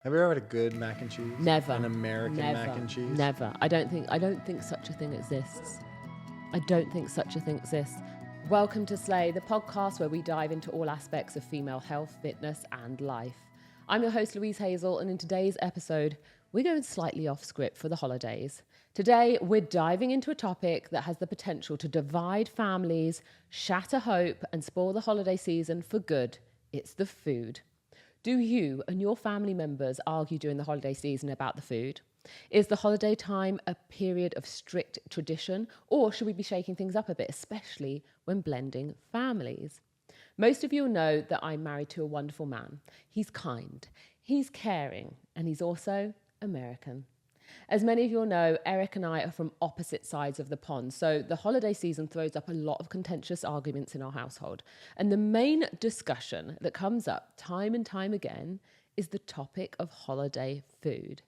Have you ever had a good mac and cheese? Never. An American mac and cheese? Never. I don't think such a thing exists. I don't think such a thing exists. Welcome to Slay, the podcast where we dive into all aspects of female health, fitness, and life. I'm your host, Louise Hazel, and in today's episode, we're going slightly off script for the holidays. Today, we're diving into a topic that has the potential to divide families, shatter hope, and spoil the holiday season for good. It's the food. Do you and your family members argue during the holiday season about the food? Is the holiday time a period of strict tradition, or should we be shaking things up a bit, especially when blending families? Most of you know that I'm married to a wonderful man. He's kind, he's caring, and he's also American. As many of you all know, Eric and I are from opposite sides of the pond, so the holiday season throws up a lot of contentious arguments in our household. And the main discussion that comes up time and time again is the topic of holiday food.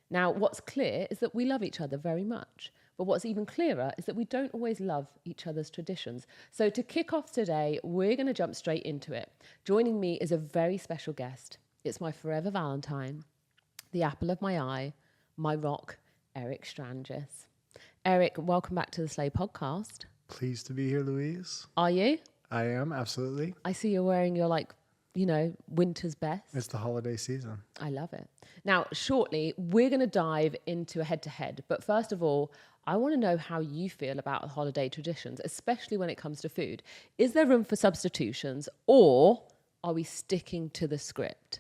Now, what's clear is that we love each other very much, but what's even clearer is that we don't always love each other's traditions. So to kick off today, we're going to jump straight into it. Joining me is a very special guest. It's my forever Valentine, the apple of my eye, my rock, Eric Strangis. Eric, welcome back to the Slay podcast. Pleased to be here, Louise. Are you? I am, absolutely. I see you're wearing your, winter's best. It's the holiday season. I love it. Now, shortly, we're going to dive into a head-to-head. But first of all, I want to know how you feel about the holiday traditions, especially when it comes to food. Is there room for substitutions, or are we sticking to the script?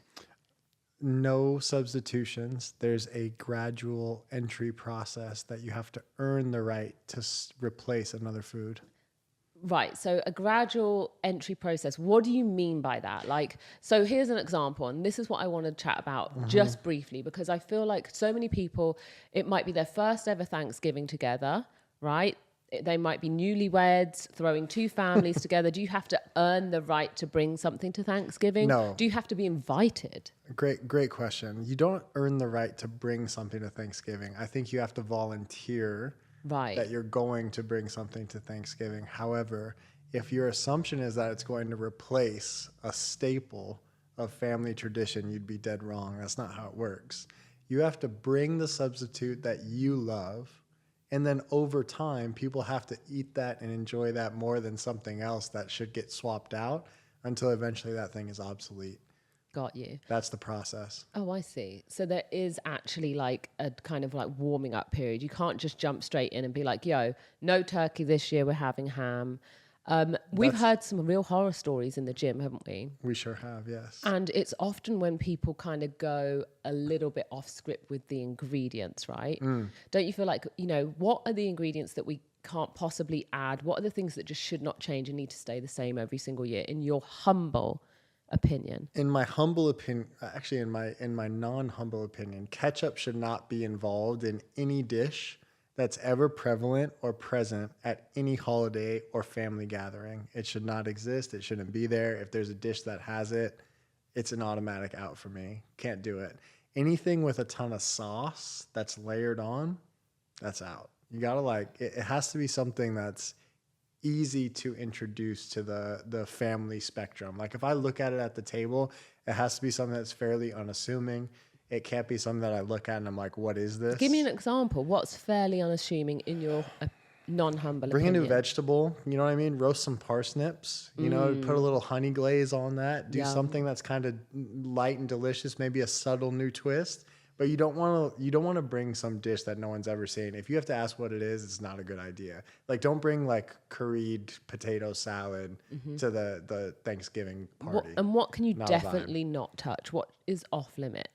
No substitutions. There's a gradual entry process that you have to earn the right to replace another food. Right. So a gradual entry process. What do you mean by that? So here's an example, and this is what I want to chat about just briefly, because I feel like so many people, it might be their first ever Thanksgiving together, right? They might be newlyweds, throwing two families together. Do you have to earn the right to bring something to Thanksgiving? No. Do you have to be invited? Great question. You don't earn the right to bring something to Thanksgiving. I think you have to volunteer that you're going to bring something to Thanksgiving. However, if your assumption is that it's going to replace a staple of family tradition, you'd be dead wrong. That's not how it works. You have to bring the substitute that you love, and then over time, people have to eat that and enjoy that more than something else that should get swapped out until eventually that thing is obsolete. Got you. That's the process. Oh, I see. So there is actually a kind of warming up period. You can't just jump straight in and be like, yo, no turkey this year, we're having ham. We've heard some real horror stories in the gym, haven't we? We sure have, yes. And it's often when people kind of go a little bit off script with the ingredients, right? Don't you feel like, what are the ingredients that we can't possibly add? What are the things that just should not change and need to stay the same every single year, in your humble opinion? In my humble opinion, actually in my non-humble opinion, ketchup should not be involved in any dish that's ever prevalent or present at any holiday or family gathering. It should not exist. It shouldn't be there. If there's a dish that has it, it's an automatic out for me. Can't do it. Anything with a ton of sauce that's layered on, that's out. You gotta it has to be something that's easy to introduce to the family spectrum. Like if I look at it at the table, it has to be something that's fairly unassuming. It can't be something that I look at and I'm like, what is this? Give me an example. What's fairly unassuming in your non-humble Bring opinion? a new vegetable, you know what I mean? Roast some parsnips, put a little honey glaze on that. Do something that's kind of light and delicious, maybe a subtle new twist. But you don't want to bring some dish that no one's ever seen. If you have to ask what it is, it's not a good idea. Don't bring curried potato salad to the Thanksgiving party. What can you Not definitely not touch? What is off limits?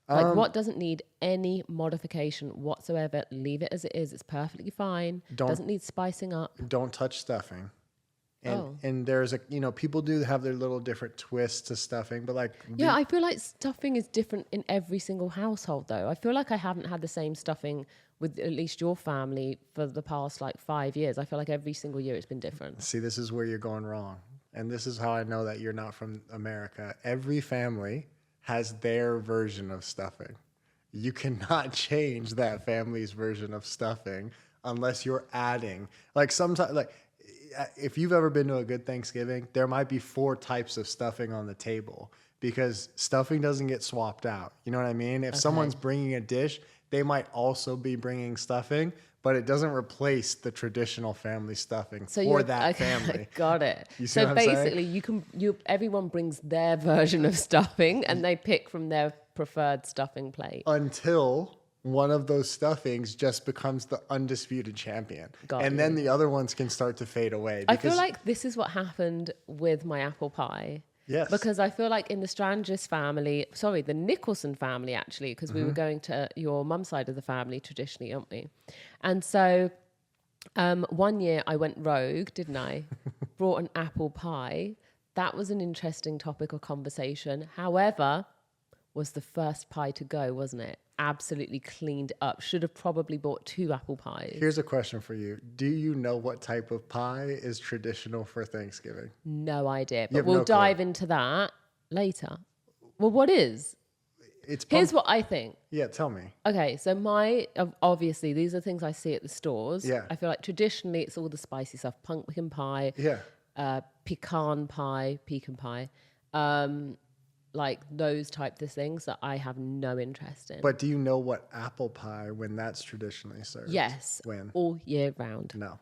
What doesn't need any modification whatsoever? Leave it as it is. It's perfectly fine. Doesn't need spicing up. Don't touch stuffing. And there's people do have their little different twists to stuffing, but I feel like stuffing is different in every single household though. I feel like I haven't had the same stuffing with at least your family for the past 5 years. I feel like every single year it's been different. See, this is where you're going wrong. And this is how I know that you're not from America. Every family has their version of stuffing. You cannot change that family's version of stuffing unless you're adding. Sometimes if you've ever been to a good Thanksgiving, there might be 4 types of stuffing on the table. because stuffing doesn't get swapped out. You know what I mean? If someone's bringing a dish, they might also be bringing stuffing, but it doesn't replace the traditional family stuffing for that family. Got it. You see So what I'm basically, everyone brings their version of stuffing, and they pick from their preferred stuffing plate Until one of those stuffings just becomes the undisputed champion. Then the other ones can start to fade away. I feel like this is what happened with my apple pie. Yes. Because I feel like in the the Nicholson family, actually, because we were going to your mum's side of the family traditionally, aren't we? And so one year I went rogue, didn't I? Brought an apple pie. That was an interesting topic of conversation. However, was the first pie to go, wasn't it? Absolutely cleaned up. Should have probably bought 2 apple pies. Here's a question for you. Do you know what type of pie is traditional for Thanksgiving? No idea, but we'll dive into that later. Well, what is? Here's what I think. Yeah, tell me. Okay, so obviously these are things I see at the stores. Yeah. I feel like traditionally it's all the spicy stuff, pumpkin pie, pecan pie, like those types of things that I have no interest in. But do you know what apple pie, when that's traditionally served? Yes, when? All year round. No.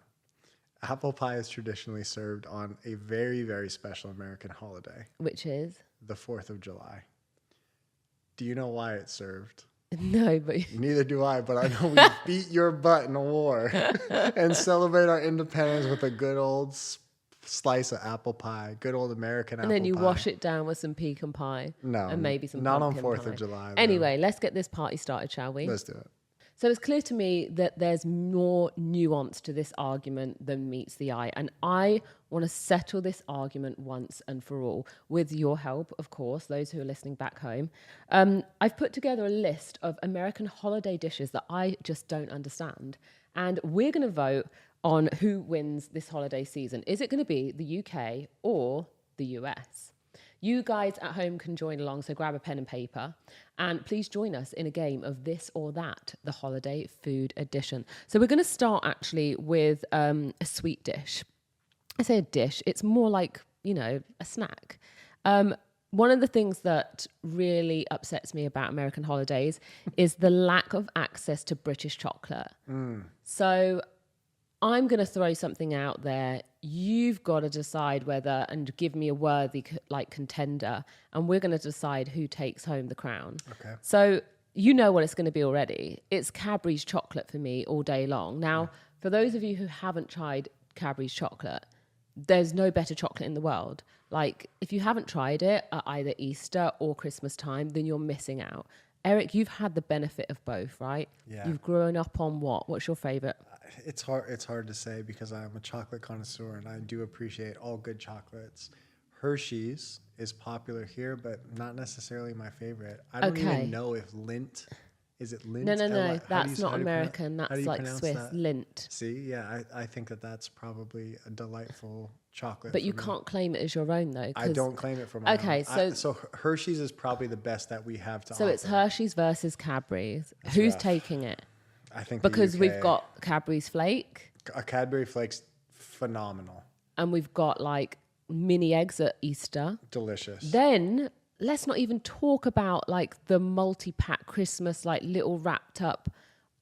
Apple pie is traditionally served on a very, very special American holiday. Which is? The 4th of July. Do you know why it's served? No, but... Neither do I, but I know we beat your butt in a war and celebrate our independence with a good old slice of apple pie, good old American apple pie. And then you wash it down with some pecan pie. No. And maybe some not pumpkin on 4th pie. of July. Anyway, let's get this party started, shall we? Let's do it. So it's clear to me that there's more nuance to this argument than meets the eye. And I want to settle this argument once and for all, with your help, of course, those who are listening back home. I've put together a list of American holiday dishes that I just don't understand. And we're going to vote on who wins this holiday season. Is it going to be the UK or the US? You guys at home can join along, so grab a pen and paper. And please join us in a game of This or That, the holiday food edition. So we're going to start actually with a sweet dish. I say a dish, it's more like, a snack. One of the things that really upsets me about American holidays is the lack of access to British chocolate. So I'm going to throw something out there. You've got to decide whether and give me a worthy contender, and we're going to decide who takes home the crown. Okay. So you know what it's going to be already. It's Cadbury's chocolate for me all day long. Now, for those of you who haven't tried Cadbury's chocolate, there's no better chocolate in the world. Like, if you haven't tried it at either Easter or Christmas time, then you're missing out. Eric, you've had the benefit of both, right? Yeah. You've grown up on what? What's your favorite? It's hard to say because I'm a chocolate connoisseur and I do appreciate all good chocolates. Hershey's is popular here, but not necessarily my favorite. I don't even know if Lindt, is it Lindt? No, that's not American. That's like Swiss. That? Lindt. See, yeah, I think that's probably a delightful chocolate. But you can't claim it as your own though. I don't claim it for my own. Okay, so Hershey's is probably the best that we have to offer. So it's Hershey's versus Cadbury's. Who's taking it? I think because we've got Cadbury's Flake. A Cadbury Flake's phenomenal. And we've got like mini eggs at Easter. Delicious. Then let's not even talk about like the multi-pack Christmas, like little wrapped up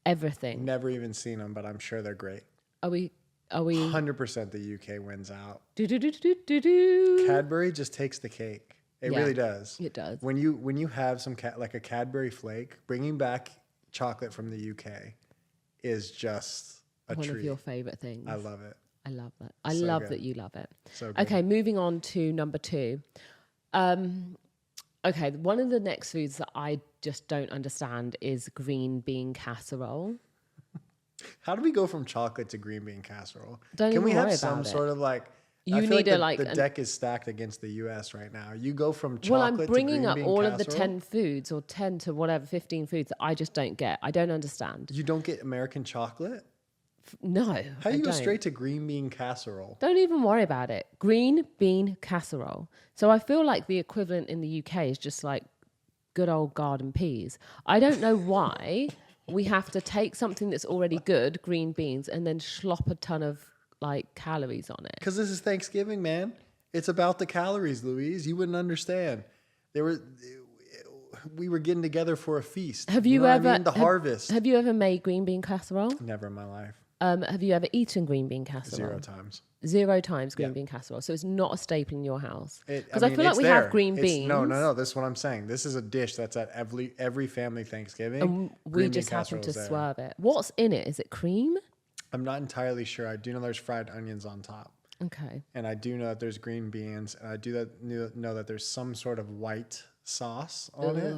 everything. Never even seen them, but I'm sure they're great. Are we 100% the UK wins out. Do. Cadbury just takes the cake. It really does. It does. When you have some like a Cadbury Flake, bringing back chocolate from the UK is just a treat. One of your favorite things. I love it. I love that. I love that you love it. So good. Okay, moving on to number 2. Okay, one of the next foods that I just don't understand is green bean casserole. How do we go from chocolate to green bean casserole? Can we have some sort of like... You I feel need the deck is stacked against the US right now. You go from chocolate to green bean Well, I'm bringing up all of the casserole. 10 foods or 10 to whatever, 15 foods that I just don't get. I don't understand. You don't get American chocolate? No. How do you go straight to green bean casserole? Don't even worry about it. Green bean casserole. So I feel like the equivalent in the UK is just like good old garden peas. I don't know why we have to take something that's already good, green beans, and then slop a ton of like calories on it. Because this is Thanksgiving, man. It's about the calories, Louise. You wouldn't understand. we were getting together for a feast. Have you know what ever I mean? The harvest? Have you ever made green bean casserole? Never in my life. Have you ever eaten green bean casserole? 0 times. 0 times green Yeah. bean casserole. So it's not a staple in your house. I Because I mean, feel like it's we there. have green It's- beans. No. This is what I'm saying. This is a dish that's at every family Thanksgiving. And we Green bean just happen to casserole's there. swerve it. What's in it? Is it cream? I'm not entirely sure. I do know there's fried onions on top. Okay. And I do know that there's green beans. And I do know that there's some sort of white sauce on it,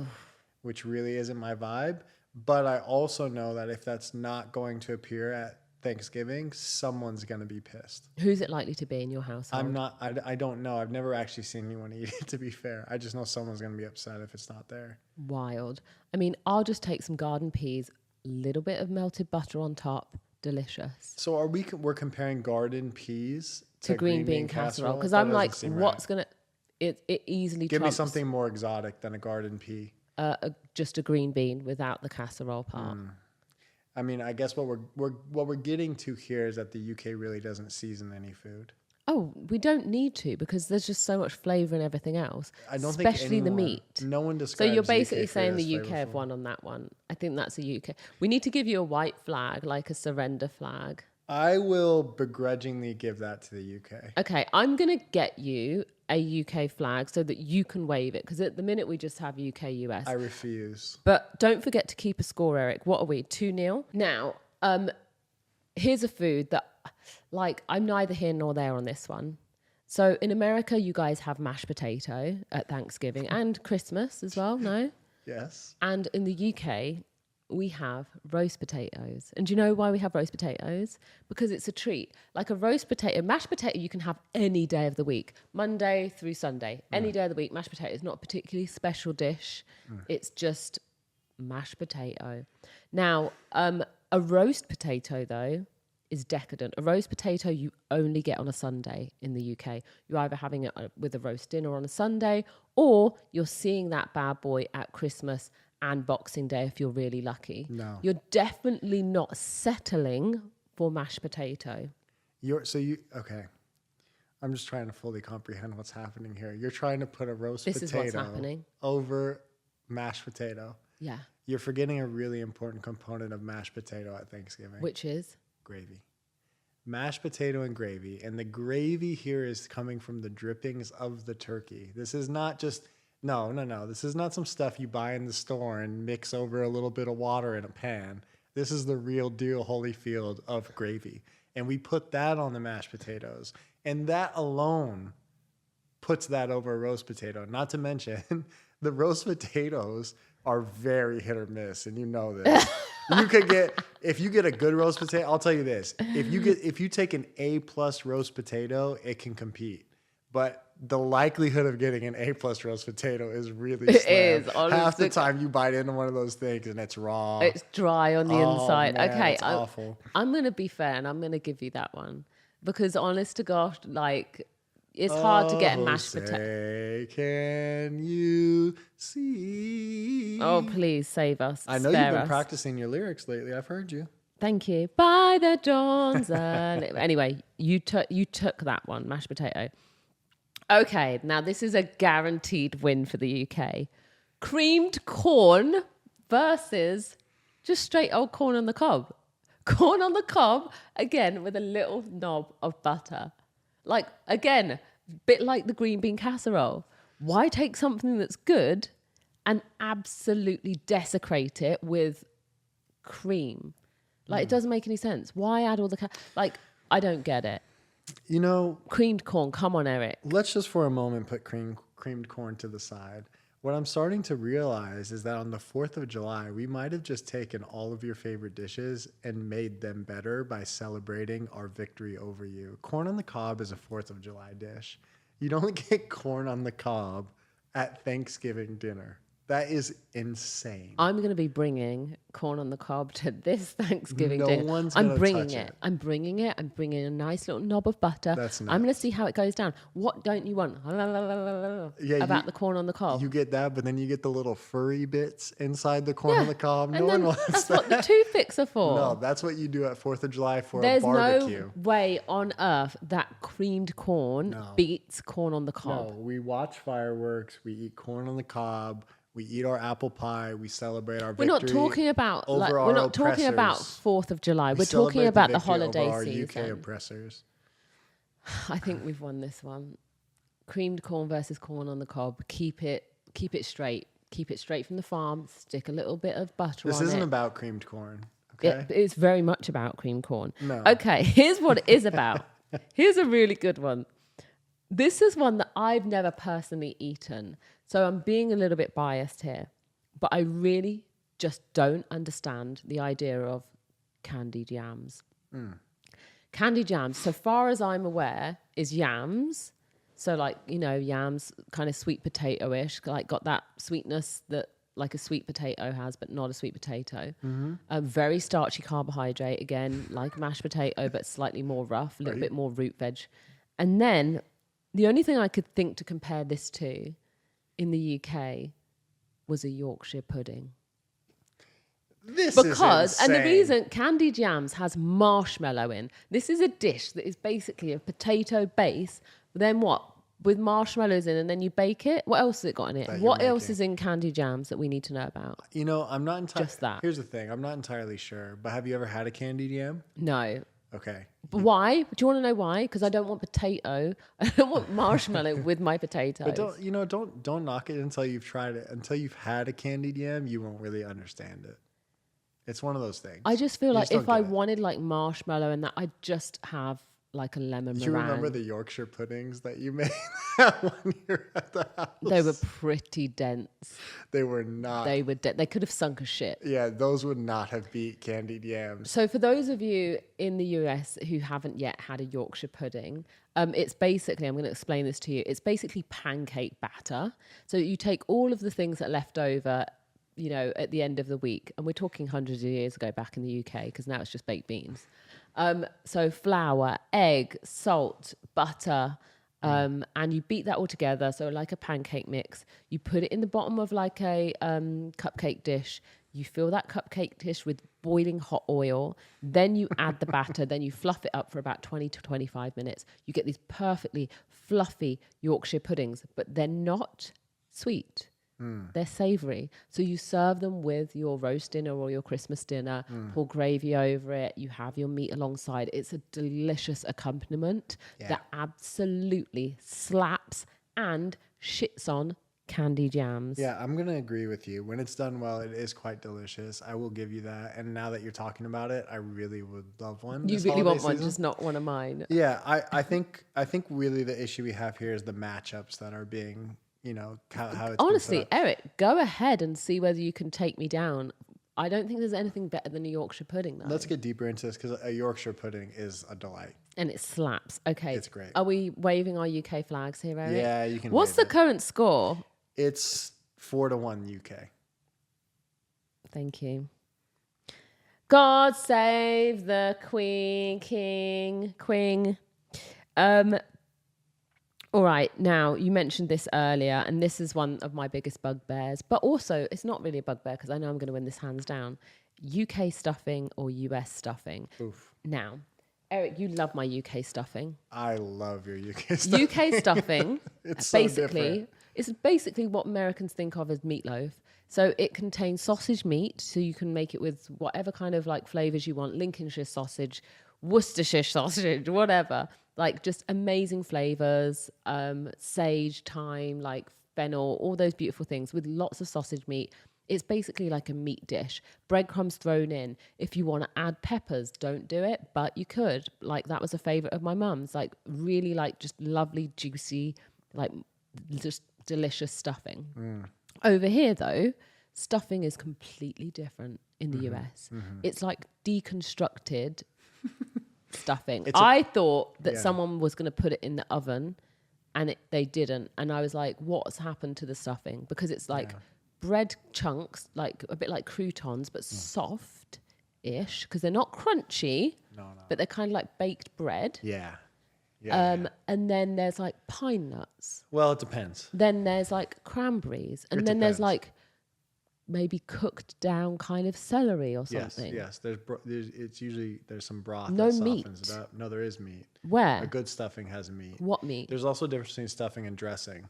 which really isn't my vibe. But I also know that if that's not going to appear at Thanksgiving, someone's going to be pissed. Who's it likely to be in your household? I don't know. I've never actually seen anyone eat it, to be fair. I just know someone's going to be upset if it's not there. Wild. I mean, I'll just take some garden peas, little bit of melted butter on top. Delicious. So we're comparing garden peas To green bean casserole. Because I'm like, what's going to... It easily Give me trumps, something more exotic than a garden pea. just a green bean without the casserole part. I mean, I guess what we're getting to here is that the UK really doesn't season any food. Oh, we don't need to because there's just so much flavour in everything else. I don't especially think the meat. No one So describes. you're the basically UK food saying as the UK have flavorful. won on that one. I think that's a UK. We need to give you a white flag, like a surrender flag. I will begrudgingly give that to the UK. Okay, I'm going to get you a UK flag so that you can wave it because at the minute we just have UK, US. I refuse. But don't forget to keep a score, Eric. What are we? 2-0? Now, here's a food that, like, I'm neither here nor there on this one. So in America, you guys have mashed potato at Thanksgiving and Christmas as well, no? Yes. And in the UK, we have roast potatoes. And do you know why we have roast potatoes? Because it's a treat. Like a roast potato, mashed potato, you can have any day of the week, Monday through Sunday. Any day of the week, mashed potato is not a particularly special dish. It's just mashed potato. Now, a roast potato, though, is decadent. A roast potato you only get on a Sunday in the UK. You're either having it with a roast dinner on a Sunday or you're seeing that bad boy at Christmas and Boxing Day if you're really lucky. No. You're definitely not settling for mashed potato. Okay. I'm just trying to fully comprehend what's happening here. You're trying to put a roast This is what's potato happening. over mashed potato. Yeah. You're forgetting a really important component of mashed potato at Thanksgiving. Which is? Gravy. Mashed potato and gravy. And the gravy here is coming from the drippings of the turkey. This is not just, no. This is not some stuff you buy in the store and mix over a little bit of water in a pan. This is the real deal Holyfield of gravy. And we put that on the mashed potatoes. And that alone puts that over a roast potato. Not to mention, the roast potatoes are very hit or miss, and you know this. You could get, if you get a good roast potato, I'll tell you this. If you take an A+ roast potato, it can compete. But the likelihood of getting an A+ roast potato is really slim. It is, honestly. Half the time you bite into one of those things and it's raw. It's dry on the inside. Man, Okay, it's awful. I'm going to be fair and I'm going to give you that one. Because honest to gosh, like, it's hard to get a mashed potato. Say, can you see? Oh, please save us. I know spare you've been us. practicing your lyrics lately. I've heard you. Thank you. By the dawn's early. Anyway, you took that one, mashed potato. Okay, now this is a guaranteed win for the UK. Creamed corn versus just straight old corn on the cob. Corn on the cob, again, with a little knob of butter. Like, again, bit like the green bean casserole. Why take something that's good and absolutely desecrate it with cream? Like, it doesn't make any sense. Why add all the... I don't get it. You know, Creamed corn, come on, Eric. let's just for a moment put creamed corn to the side. What I'm starting to realize is that on the 4th of July, we might have just taken all of your favorite dishes and made them better by celebrating our victory over you. Corn on the cob is a 4th of July dish. You don't get corn on the cob at Thanksgiving dinner. That is insane. I'm going to be bringing corn on the cob to this Thanksgiving No dinner. one's I'm gonna bringing touch it. it. I'm bringing it. I'm bringing a nice little knob of butter. That's I'm going to nuts. see how it goes down. What don't you want Yeah, about the corn on the cob? You get that, but then you get the little furry bits inside the corn on the cob. No And one then wants that's that. what the toothpicks are for. No, that's what you do at 4th of July for There's a barbecue. no way on earth that creamed corn beats corn on the cob. No, we watch fireworks. We eat corn on the cob. We eat our apple pie. We celebrate our victory. We're not talking about over we're our not talking about oppressors. 4th of July. We We're talking celebrate about the victory over holiday our season. UK oppressors. I think we've won this one. Creamed corn versus corn on the cob. Keep it straight. Keep it straight from the farm. Stick a little bit of butter on it. This isn't about creamed corn. Okay. It's very much about creamed corn. No. Okay, here's what it is about. Here's a really good one. This is one that I've never personally eaten, so I'm being a little bit biased here. But I really just don't understand the idea of candied yams. Candied yams, so far as I'm aware, is yams. So like, yams, kind of sweet potato-ish, like got that sweetness that like a sweet potato has, but not a sweet potato. Very starchy carbohydrate, again, like mashed potato, but slightly more rough, a little bit more root veg. And then the only thing I could think to compare this to in the UK was a Yorkshire pudding. This is insane. And the reason candied yams has marshmallow in, this is a dish that is basically a potato base, then what? With marshmallows in, and then you bake it? What else has it got in it? What else is in candied yams that we need to know about? I'm not entirely... Just that. Here's the thing. I'm not entirely sure, but have you ever had a candied yam? No. Okay. But why? Do you want to know why? Because I don't want potato. I don't want marshmallow with my potatoes. But don't knock it until you've tried it. Until you've had a candied yam, you won't really understand it. It's one of those things. I just feel like if I get it. wanted like marshmallow and that, I'd just have like a lemon meringue. Do you remember the Yorkshire puddings that you made that one year at the house? They were pretty dense. They were not. They could have sunk a ship. Yeah, those would not have beat candied yams. So for those of you in the US who haven't yet had a Yorkshire pudding, it's basically, I'm going to explain this to you. It's basically pancake batter. So you take all of the things that are left over, at the end of the week, and we're talking hundreds of years ago back in the UK, because now it's just baked beans. So flour, egg, salt, butter, and you beat that all together. So like a pancake mix, you put it in the bottom of like a cupcake dish. You fill that cupcake dish with boiling hot oil. Then you add the batter. Then you fluff it up for about 20 to 25 minutes. You get these perfectly fluffy Yorkshire puddings, but they're not sweet. They're savoury. So you serve them with your roast dinner or your Christmas dinner, pour gravy over it, you have your meat alongside. It's a delicious accompaniment that absolutely slaps and shits on candied yams. Yeah, I'm going to agree with you. When it's done well, it is quite delicious. I will give you that. And now that you're talking about it, I really would love one. You really want one, just not one of mine. Yeah, I think really the issue we have here is the matchups that are being... how it's honestly, Eric, go ahead and see whether you can take me down. I don't think there's anything better than a Yorkshire pudding, though. Let's get deeper into this, because a Yorkshire pudding is a delight. And it slaps. Okay. It's great. Are we waving our UK flags here, Eric? Yeah, you can. What's the current score? It's 4-1 UK. Thank you. God save the Queen, Queen. All right, now, you mentioned this earlier, and this is one of my biggest bugbears, but also, it's not really a bugbear, because I know I'm going to win this hands down. UK stuffing or US stuffing? Oof. Now, Eric, you love my UK stuffing. I love your UK stuffing. UK stuffing, It's basically what Americans think of as meatloaf. So it contains sausage meat, so you can make it with whatever kind of like flavors you want, Lincolnshire sausage, Worcestershire sausage, whatever. Like just amazing flavors, sage, thyme, like fennel, all those beautiful things with lots of sausage meat. It's basically like a meat dish. Breadcrumbs thrown in. If you want to add peppers, don't do it, but you could. Like that was a favorite of my mum's. Like really like just lovely, juicy, like just delicious stuffing. Over here though, stuffing is completely different in the US. It's like deconstructed stuffing. I thought that someone was going to put it in the oven and they didn't. And I was like, what's happened to the stuffing? Because it's like bread chunks, like a bit like croutons, but soft-ish, because they're not crunchy, but they're kind of like baked bread. Yeah. And then there's like pine nuts. Well, it depends. Then there's like cranberries. And then there's like maybe cooked down kind of celery or something. Yes. It's usually there's some broth. No that meat. softens it up. No, there is meat. Where? A good stuffing has meat. What meat? There's also a difference between stuffing and dressing.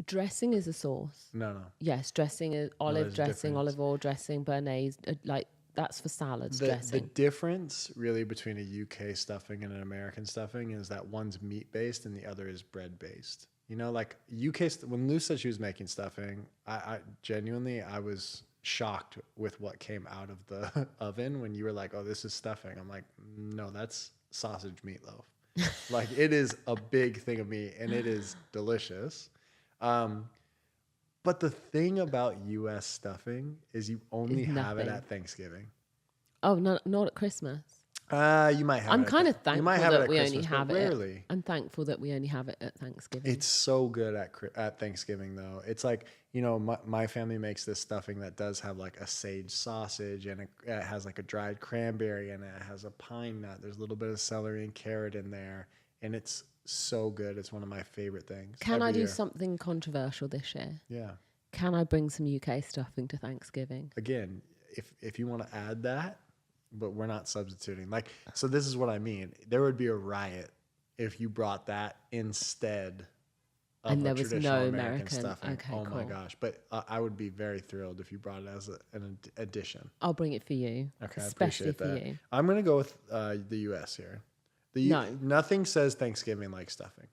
Dressing is a sauce. No. Yes, dressing is olive dressing, olive oil dressing, béarnaise, like that's for salads dressing. The difference really between a UK stuffing and an American stuffing is that one's meat based and the other is bread based. You know, like when Lou said she was making stuffing, I genuinely, I was shocked with what came out of the oven when you were like, oh, this is stuffing. I'm like, no, that's sausage meatloaf. Like, it is a big thing of meat and it is delicious. But the thing about U.S. stuffing is you only have it at Thanksgiving. Oh, not at Christmas. You might have. I'm kind of thankful that we Christmas, only have it. Rarely. I'm thankful that we only have it at Thanksgiving. It's so good at Thanksgiving though. It's like, you know, my family makes this stuffing that does have like a sage sausage and it has like a dried cranberry and it has a pine nut. There's a little bit of celery and carrot in there, and it's so good. It's one of my favorite things. Can I do something controversial this year? Yeah. Can I bring some UK stuffing to Thanksgiving? Again, if you want to add that, but we're not substituting. Like, so this is what I mean. There would be a riot if you brought that instead of and there a was traditional no American stuffing. Okay, oh cool. my gosh. But I would be very thrilled if you brought it as an addition. I'll bring it for you. Okay, especially I appreciate for that. you. I'm going to go with the U.S. here. Nothing says Thanksgiving like stuffing.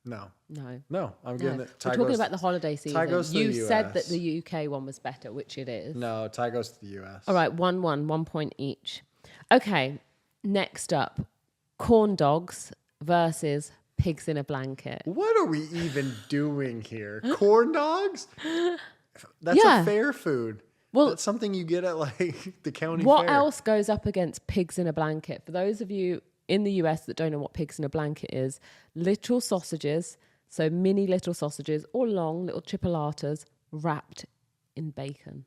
No, I'm giving it. We're talking about the holiday season. You said that the UK one was better, which it is. No, tie goes to the US. All right, 1 point each. Okay, next up, corn dogs versus pigs in a blanket. What are we even doing here? Corn dogs? That's a fair food. Well, that's something you get at like the county fair. What else goes up against pigs in a blanket? For those of you in the US that don't know what pigs in a blanket is, literal sausages, so mini little sausages or long little chipolatas wrapped in bacon.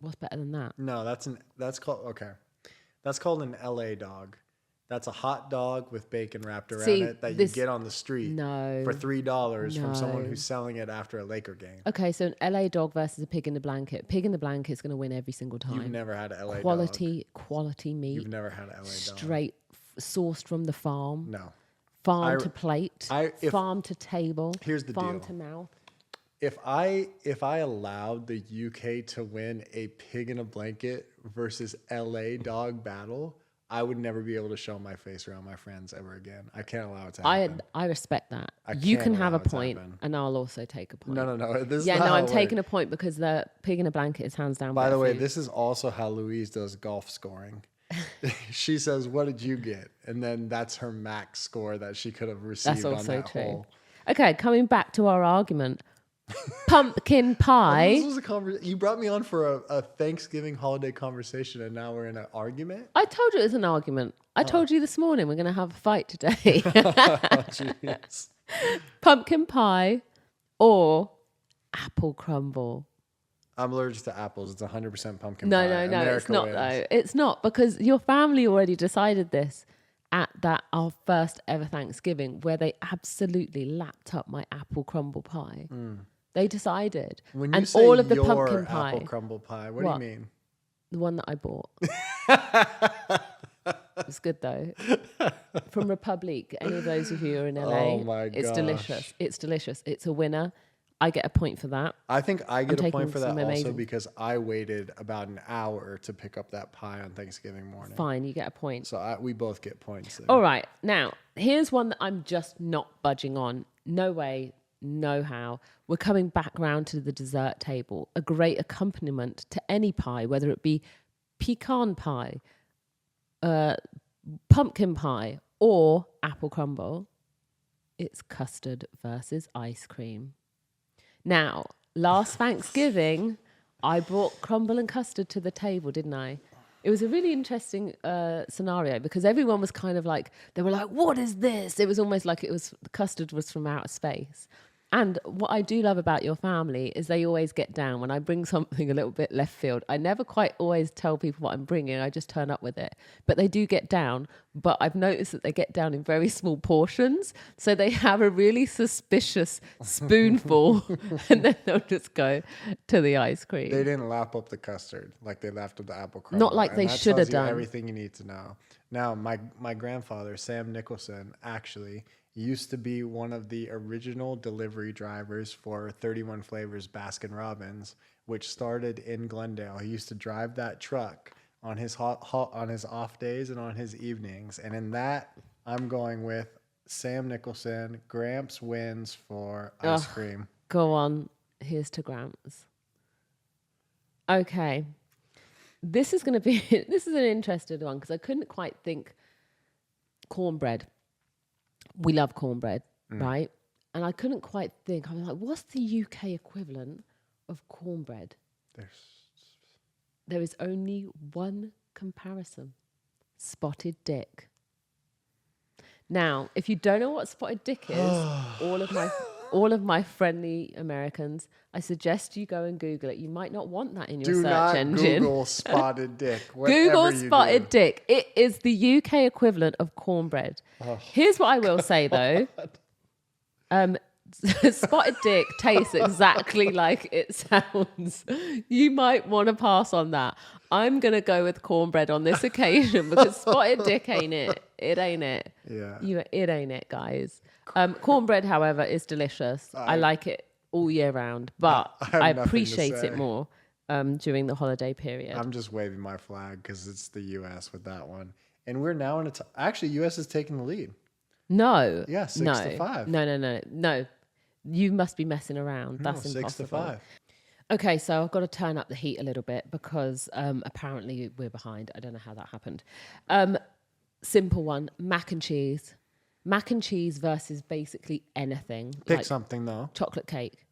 What's better than that? No, that's called an LA dog. That's a hot dog with bacon wrapped around it that you get on the street for $3 from someone who's selling it after a Laker game. Okay, so an LA dog versus a pig in the blanket. Pig in the blanket is going to win every single time. You've never had an LA dog. Quality meat. You've never had an LA dog. Straight sourced from the farm. No. Farm to plate. Farm to table. Here's the farm deal. to mouth. If I allowed the UK to win a pig in a blanket versus LA dog battle, I would never be able to show my face around my friends ever again. I can't allow it to happen. I respect that. You can have a point, and I'll also take a point. No. I'm taking a point because the pig in a blanket is hands down. By the way, this is also how Louise does golf scoring. She says, "What did you get?" And then that's her max score that she could have received on that hole. Okay, coming back to our argument. Pumpkin pie. This was you brought me on for a Thanksgiving holiday conversation, and now we're in an argument? I told you it was an argument. I told you this morning we're going to have a fight today. Jeez. Pumpkin pie or apple crumble. I'm allergic to apples. It's 100% pumpkin No, pie. it's not though. It's not, because your family already decided this at our first ever Thanksgiving, where they absolutely lapped up my apple crumble pie. They decided. When you say all of the pumpkin pie, apple crumble pie, what do you mean? The one that I bought. It's good though. From Republic. Any of those of you who are in LA, oh my gosh. It's delicious. It's delicious. It's a winner. I get a point for that. I think I get a point for that also because I waited about an hour to pick up that pie on Thanksgiving morning. Fine, you get a point. So we both get points there. All right. Now, here's one that I'm just not budging on. No way, no how. We're coming back round to the dessert table. A great accompaniment to any pie, whether it be pecan pie, pumpkin pie, or apple crumble. It's custard versus ice cream. Now, last Thanksgiving, I brought crumble and custard to the table, didn't I? It was a really interesting scenario because everyone was kind of like, they were like, what is this? It was almost like the custard was from outer space. And what I do love about your family is they always get down. When I bring something a little bit left field, I never quite always tell people what I'm bringing. I just turn up with it. But they do get down. But I've noticed that they get down in very small portions. So they have a really suspicious spoonful and then they'll just go to the ice cream. They didn't lap up the custard like they lapped up the apple crumble. Not like they should have done. Everything you need to know. Now, my grandfather, Sam Nicholson, actually used to be one of the original delivery drivers for 31 Flavors Baskin Robbins, which started in Glendale. He used to drive that truck on his on his off days and on his evenings. And in that, I'm going with Sam Nicholson. Gramps wins for ice cream. Go on. Here's to Gramps. Okay. This is an interesting one because I couldn't quite think cornbread. We love cornbread, right? And I couldn't quite think. I was like, what's the UK equivalent of cornbread? There is only one comparison. Spotted dick. Now, if you don't know what spotted dick is, all of my friendly Americans, I suggest you go and Google it. You might not want that in your search engine. Do not Google spotted dick. Google spotted dick. It is the UK equivalent of cornbread. Oh. Here's what I will say, though. Spotted dick tastes exactly like it sounds. You might want to pass on that. I'm going to go with cornbread on this occasion because spotted dick ain't it. It ain't it. Yeah. It ain't it, guys. Cornbread, however, is delicious. I like it all year round, but I appreciate it more during the holiday period. I'm just waving my flag because it's the U.S. with that one. And we're now in a actually, U.S. is taking the lead. No. Yeah, 6-5. No. You must be messing around. That's impossible. 6-5. Okay, so I've got to turn up the heat a little bit because apparently we're behind. I don't know how that happened. Simple one, mac and cheese. Mac and cheese versus basically anything. Pick like something, though. Chocolate cake.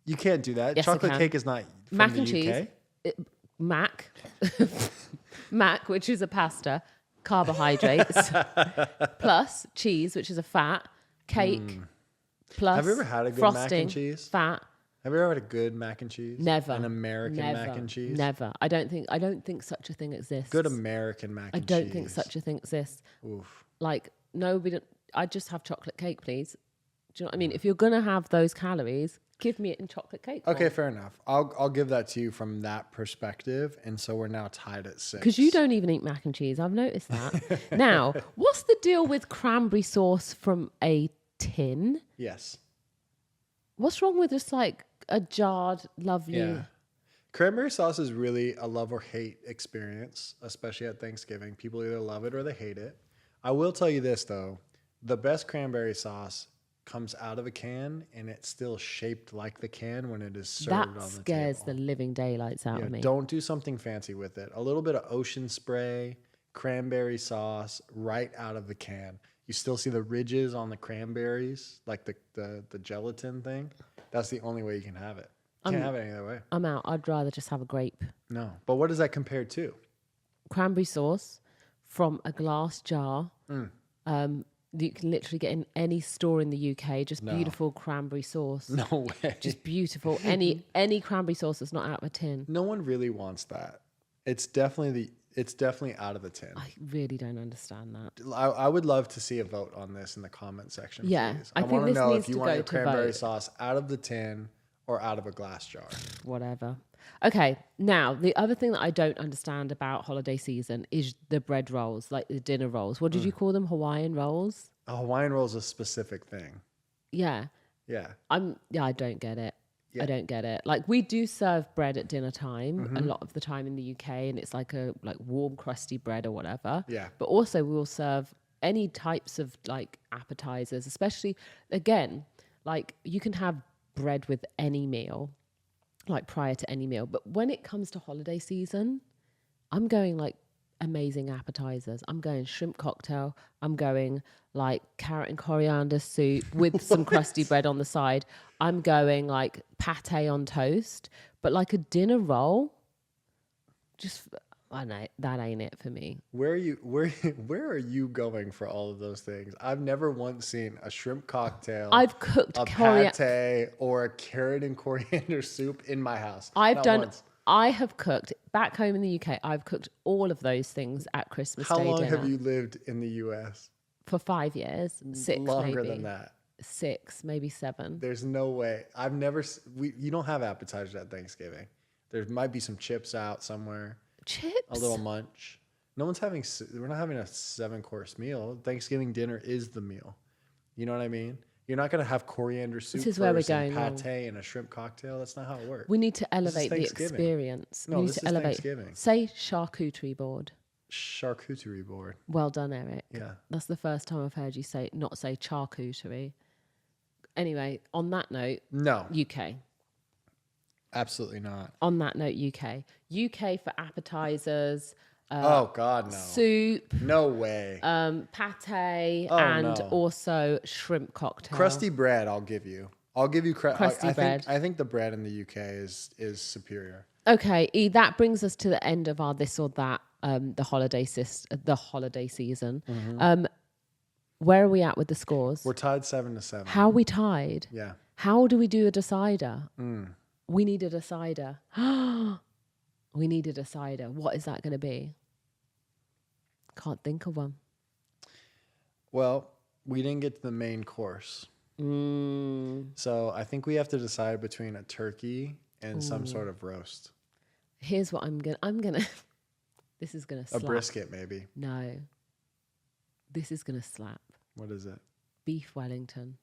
You can't do that. Yes, Chocolate cake is not from mac the and UK. Cheese. Mac, which is a pasta, carbohydrates, plus cheese, which is a fat, cake, plus Have you ever had a good frosting, mac and cheese? Fat. Have you ever had a good mac and cheese? Never. An American mac and cheese? Never. I don't think such a thing exists. Good American mac and cheese. I don't think such a thing exists. Oof. Like, no, we don't. I'd just have chocolate cake, please. Do you know what I mean? If you're going to have those calories, give me it in chocolate cake form. Okay, fair enough. I'll give that to you from that perspective. And so we're now tied at 6. Because you don't even eat mac and cheese. I've noticed that. Now, what's the deal with cranberry sauce from a tin? Yes. What's wrong with just like a jarred, lovely... Yeah. Cranberry sauce is really a love or hate experience, especially at Thanksgiving. People either love it or they hate it. I will tell you this, though. The best cranberry sauce comes out of a can and it's still shaped like the can when it is served on the table. That scares the living daylights out of me. Don't do something fancy with it. A little bit of ocean spray, cranberry sauce right out of the can. You still see the ridges on the cranberries, like the gelatin thing. That's the only way you can have it. You can't have it any other way. I'm out. I'd rather just have a grape. No. But what does that compare to? Cranberry sauce from a glass jar. You can literally get in any store in the UK. Just beautiful cranberry sauce. No way. Just beautiful. Any cranberry sauce that's not out of a tin. No one really wants that. It's definitely out of the tin. I really don't understand that. I would love to see a vote on this in the comment section. Yeah, please. I think want to this know needs if you to want go your to cranberry vote. sauce out of the tin or out of a glass jar. Whatever. Okay, now the other thing that I don't understand about holiday season is the bread rolls, like the dinner rolls. What did you call them? Hawaiian rolls? A Hawaiian roll is a specific thing. Yeah. Yeah. I don't get it. Yeah. I don't get it. Like, we do serve bread at dinner time a lot of the time in the UK, and it's like warm, crusty bread or whatever. Yeah. But also we will serve any types of like appetizers, especially, again, like you can have bread with any meal, like prior to any meal. But when it comes to holiday season, I'm going like amazing appetizers. I'm going shrimp cocktail. I'm going like carrot and coriander soup with some crusty bread on the side. I'm going like pate on toast. But like a dinner roll, just I know that ain't it for me. Where are you going for all of those things? I've never once seen a shrimp cocktail, I've cooked a pate, or a carrot and coriander soup in my house. I have cooked back home in the UK. I've cooked all of those things at Christmas Day How long dinner. have you lived in the US? For 5 years, 6 Longer maybe. than that. 6, maybe 7. There's no way. You don't have appetizers at Thanksgiving. There might be some chips out somewhere. Chips? A little munch. We're not having a 7-course meal. Thanksgiving dinner is the meal. You know what I mean? You're not going to have coriander soup This is where we're going pate and a shrimp cocktail. That's not how it works. We need to elevate the experience. No, this is Thanksgiving. Say charcuterie board. Charcuterie board. Well done, Eric. Yeah. That's the first time I've heard you not say charcuterie. Anyway, on that note, no. UK. Absolutely not. On that note, UK. UK for appetizers. Oh God, no. Soup. No way. Pate and also shrimp cocktail. Crusty bread, I'll give you. Crusty bread. I think the bread in the UK is superior. Okay, that brings us to the end of our this or that, the holiday season. Mm-hmm. Where are we at with the scores? We're tied 7-7. How are we tied? Yeah. How do we do a decider? We need a decider. We need a decider. What is that going to be? Can't think of one. Well, we didn't get to the main course. So I think we have to decide between a turkey and some sort of roast. Here's what I'm gonna this is gonna slap. A brisket, maybe. No. This is gonna slap. What is it? Beef Wellington.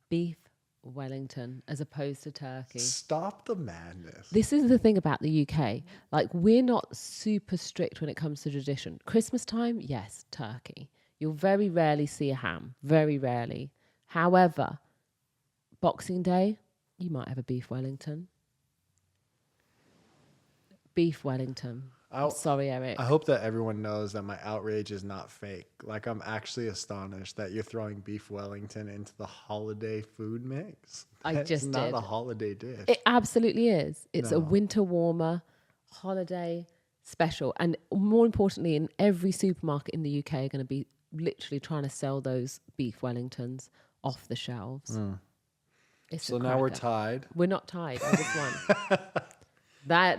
Beef Wellington as opposed to turkey. Stop the madness. This is the thing about the UK. Like, we're not super strict when it comes to tradition. Christmas time, yes, turkey. You'll very rarely see a ham. Very rarely. However, Boxing Day, you might have a beef Wellington. Beef Wellington. Sorry, Eric. I hope that everyone knows that my outrage is not fake. Like, I'm actually astonished that you're throwing beef Wellington into the holiday food mix. It's not a holiday dish. It absolutely is. It's a winter warmer, holiday special. And more importantly, in every supermarket in the UK are going to be literally trying to sell those beef Wellingtons off the shelves. So now we're tied. We're not tied. I just won.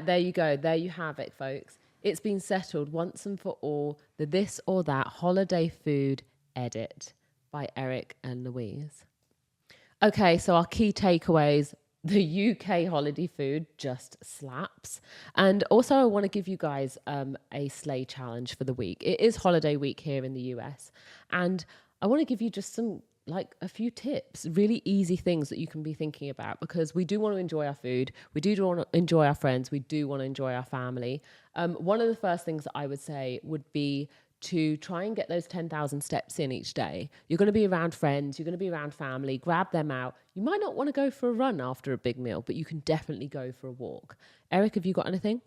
There you go. There you have it, folks. It's been settled once and for all. The This or That Holiday Food Edit by Eric and Louise. Okay, so our key takeaways. The UK holiday food just slaps. And also I want to give you guys a sleigh challenge for the week. It is holiday week here in the US. And I want to give you just a few tips, really easy things that you can be thinking about, because we do want to enjoy our food. We do want to enjoy our friends. We do want to enjoy our family. One of the first things that I would say would be to try and get those 10,000 steps in each day. You're going to be around friends. You're going to be around family. Grab them out. You might not want to go for a run after a big meal, but you can definitely go for a walk. Eric, have you got anything?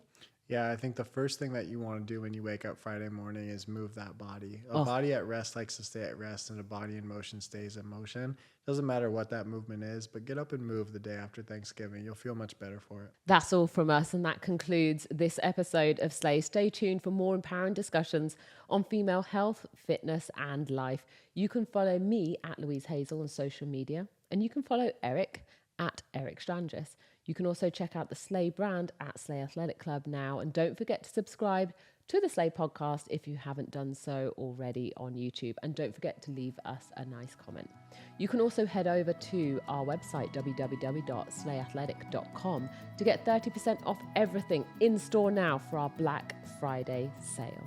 Yeah, I think the first thing that you want to do when you wake up Friday morning is move that body. A body at rest likes to stay at rest, and a body in motion stays in motion. Doesn't matter what that movement is, but get up and move the day after Thanksgiving. You'll feel much better for it. That's all from us, and that concludes this episode of Slay. Stay tuned for more empowering discussions on female health, fitness, and life. You can follow me at Louise Hazel on social media, and you can follow Eric at Eric Strangis. You can also check out the Slay brand at Slay Athletic Club now. And don't forget to subscribe to the Slay podcast if you haven't done so already on YouTube. And don't forget to leave us a nice comment. You can also head over to our website, www.slayathletic.com, to get 30% off everything in store now for our Black Friday sale.